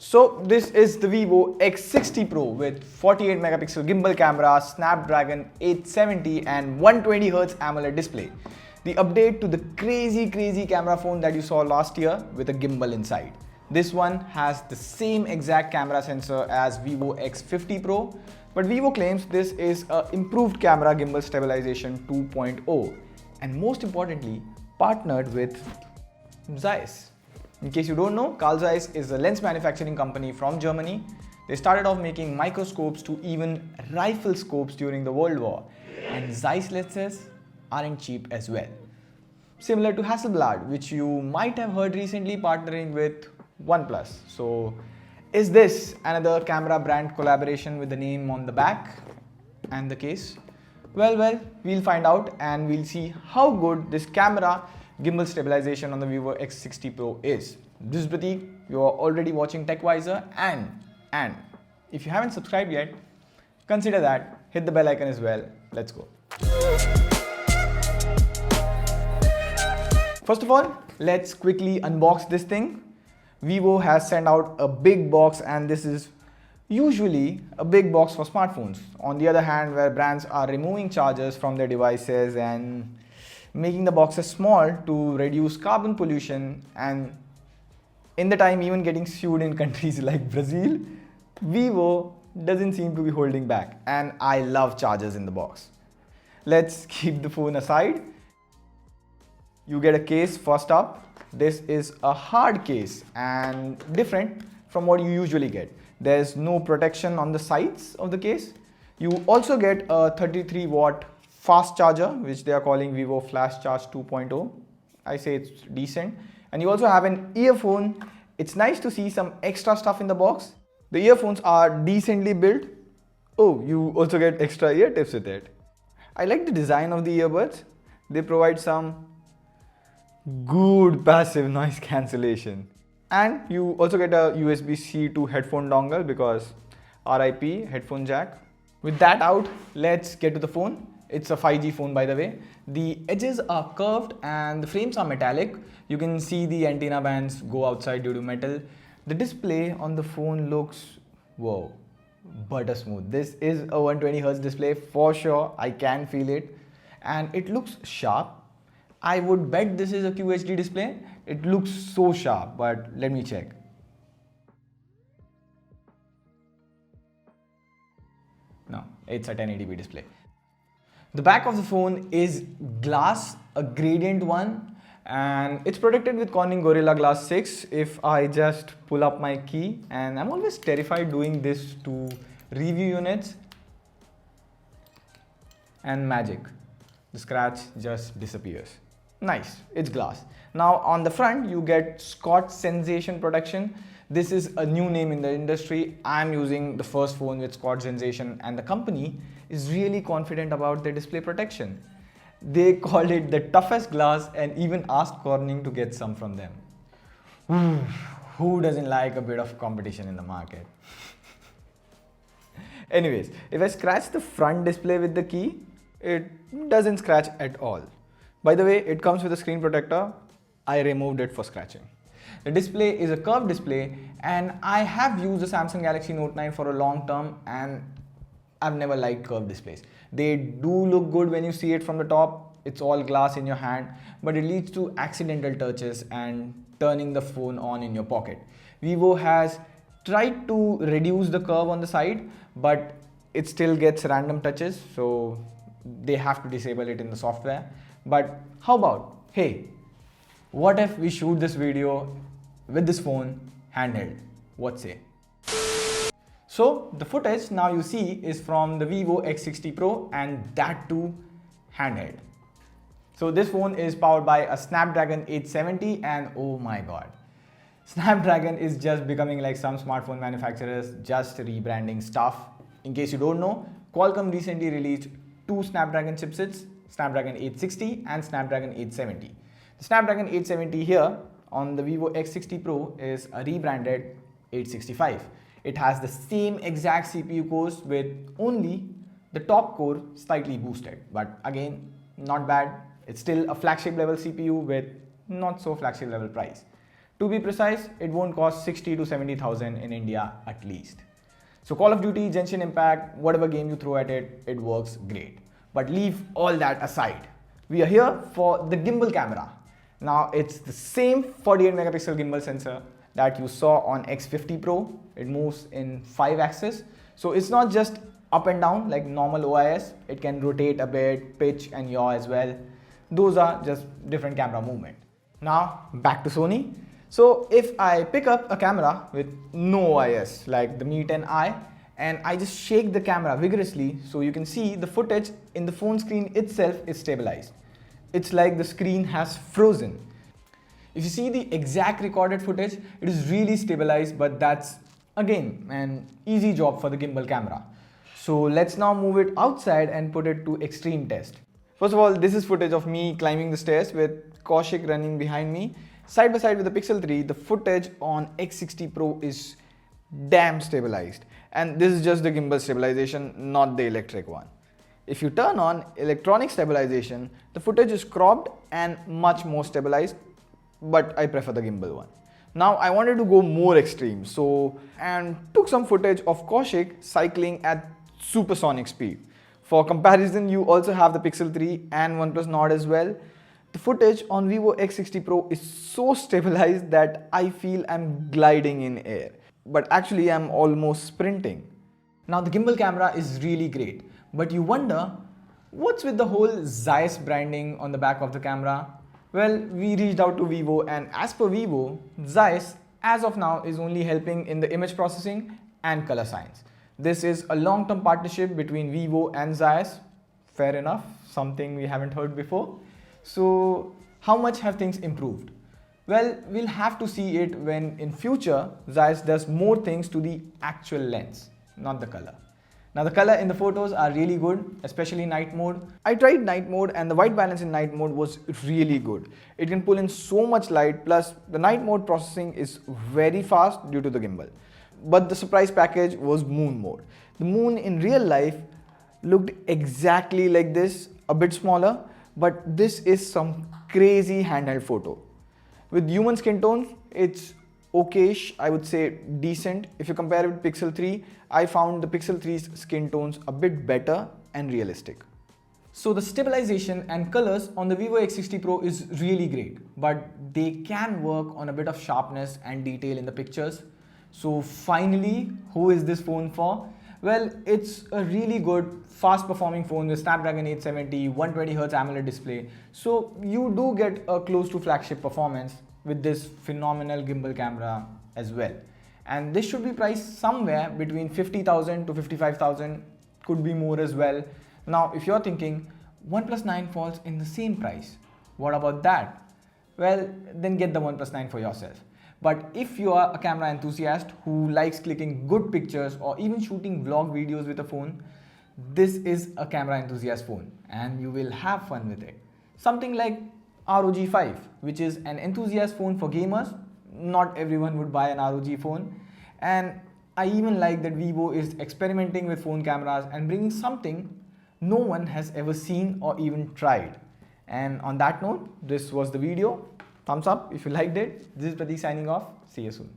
So this is the Vivo X60 Pro with 48 megapixel gimbal camera, Snapdragon 870 and 120Hz AMOLED display. The update to the crazy camera phone that you saw last year with a gimbal inside. This one has the same exact camera sensor as Vivo X50 Pro, but Vivo claims this is an improved camera gimbal stabilization 2.0 and most importantly partnered with Zeiss. In case you don't know, Carl Zeiss is a lens manufacturing company from Germany. They started off making microscopes to even rifle scopes during the World War, and Zeiss lenses aren't cheap as well. Similar to Hasselblad, which you might have heard recently partnering with OnePlus. So is this another camera brand collaboration with the name on the back and the case? Well, we'll find out and we'll see how good this camera gimbal stabilization on the Vivo X60 Pro is. This is Prateek. You are already watching TechVisor and if you haven't subscribed yet, consider that. Hit the bell icon as well. Let's go. First of all, let's quickly unbox this thing. Vivo has sent out a big box and this is usually a big box for smartphones. On the other hand, where brands are removing chargers from their devices and making the boxes small to reduce carbon pollution, and in the time even getting sued in countries like Brazil, Vivo doesn't seem to be holding back, and I love chargers in the box. Let's keep the phone aside. You get a case first up. This is a hard case and different from what you usually get. There's no protection on the sides of the case. You also get a 33-watt fast charger, which they are calling Vivo Flash Charge 2.0. I say it's decent. And you also have an earphone. It's nice to see some extra stuff in the box. The earphones are decently built. Oh, you also get extra ear tips with it. I like the design of the earbuds. They provide some good passive noise cancellation. And you also get a USB-C to headphone dongle because RIP headphone jack. With that out, let's get to the phone. It's a 5G phone, by the way. The edges are curved and the frames are metallic. You can see the antenna bands go outside due to metal. The display on the phone looks, whoa, butter smooth. This is a 120Hz display for sure. I can feel it. And it looks sharp. I would bet this is a QHD display. It looks so sharp, but let me check. No, it's a 1080p display. The back of the phone is glass, a gradient one, and it's protected with Corning Gorilla Glass 6. If I just pull up my key, and I'm always terrified doing this to review units, and magic, the scratch just disappears. Nice, it's glass. Now on the front you get Scotch Sensation protection. This is a new name in the industry. I'm using the first phone with Scotch Sensation and the company is really confident about their display protection. They called it the toughest glass and even asked Corning to get some from them. Who doesn't like a bit of competition in the market? Anyways, if I scratch the front display with the key, it doesn't scratch at all. By the way, it comes with a screen protector. I removed it for scratching. The display is a curved display and I have used the Samsung Galaxy Note 9 for a long term and I've never liked curved displays. They do look good when you see it from the top. It's all glass in your hand, but it leads to accidental touches and turning the phone on in your pocket. Vivo has tried to reduce the curve on the side, but it still gets random touches, so they have to disable it in the software. But how about, hey, what if we shoot this video with this phone handheld? What say? So the footage now you see is from the Vivo X60 Pro and that too handheld. So this phone is powered by a Snapdragon 870 and oh my god, Snapdragon is just becoming like some smartphone manufacturers just rebranding stuff. In case you don't know, Qualcomm recently released two Snapdragon chipsets, Snapdragon 860 and Snapdragon 870. The Snapdragon 870 here on the Vivo X60 Pro is a rebranded 865. It has the same exact CPU cores with only the top core slightly boosted, but again, not bad. It's still a flagship level CPU with not so flagship level price. To be precise, it won't cost 60 to 70,000 in India at least. So Call of Duty, Genshin Impact, whatever game you throw at it, it works great. But leave all that aside. We are here for the gimbal camera. Now it's the same 48 megapixel gimbal sensor that you saw on X50 Pro. It moves in 5 axes. So it's not just up and down like normal OIS. It can rotate a bit, pitch and yaw as well. Those are just different camera movement. Now back to Sony. So if I pick up a camera with no OIS like the Mi 10i and I just shake the camera vigorously, so you can see the footage in the phone screen itself is stabilized. It's like the screen has frozen. If you see the exact recorded footage, it is really stabilized, but that's again an easy job for the gimbal camera. So let's now move it outside and put it to extreme test. First of all, this is footage of me climbing the stairs with Kaushik running behind me. Side by side with the Pixel 3, the footage on X60 Pro is damn stabilized. And this is just the gimbal stabilization, not the electric one. If you turn on electronic stabilization, the footage is cropped and much more stabilized, but I prefer the gimbal one. Now I wanted to go more extreme, and took some footage of Kaushik cycling at supersonic speed. For comparison, you also have the Pixel 3 and OnePlus Nord as well. The footage on Vivo X60 Pro is so stabilized that I feel I'm gliding in air, but actually I'm almost sprinting. Now the gimbal camera is really great, but you wonder what's with the whole Zeiss branding on the back of the camera? Well, we reached out to Vivo, and as per Vivo, Zeiss as of now is only helping in the image processing and color science. This is a long-term partnership between Vivo and Zeiss. Fair enough, something we haven't heard before. So how much have things improved? Well, we'll have to see it when in future Zeiss does more things to the actual lens, not the color. Now the color in the photos are really good, especially night mode. I tried night mode and the white balance in night mode was really good. It can pull in so much light, plus the night mode processing is very fast due to the gimbal. But the surprise package was moon mode. The moon in real life looked exactly like this, a bit smaller, but this is some crazy handheld photo. With human skin tones, it's okayish, I would say decent. If you compare it with Pixel 3, I found the Pixel 3's skin tones a bit better and realistic. So the stabilization and colors on the Vivo X60 Pro is really great, but they can work on a bit of sharpness and detail in the pictures. So finally, who is this phone for? Well, it's a really good, fast performing phone with Snapdragon 870, 120Hz AMOLED display. So you do get a close to flagship performance with this phenomenal gimbal camera as well. And this should be priced somewhere between 50,000 to 55,000, could be more as well. Now, if you're thinking OnePlus 9 falls in the same price, what about that? Well, then get the OnePlus 9 for yourself. But if you are a camera enthusiast who likes clicking good pictures or even shooting vlog videos with a phone, this is a camera enthusiast phone and you will have fun with it. Something like ROG 5, which is an enthusiast phone for gamers. Not everyone would buy an ROG phone. And I even like that Vivo is experimenting with phone cameras and bringing something no one has ever seen or even tried. And on that note, this was the video. Thumbs up if you liked it. This is Pratik signing off. See you soon.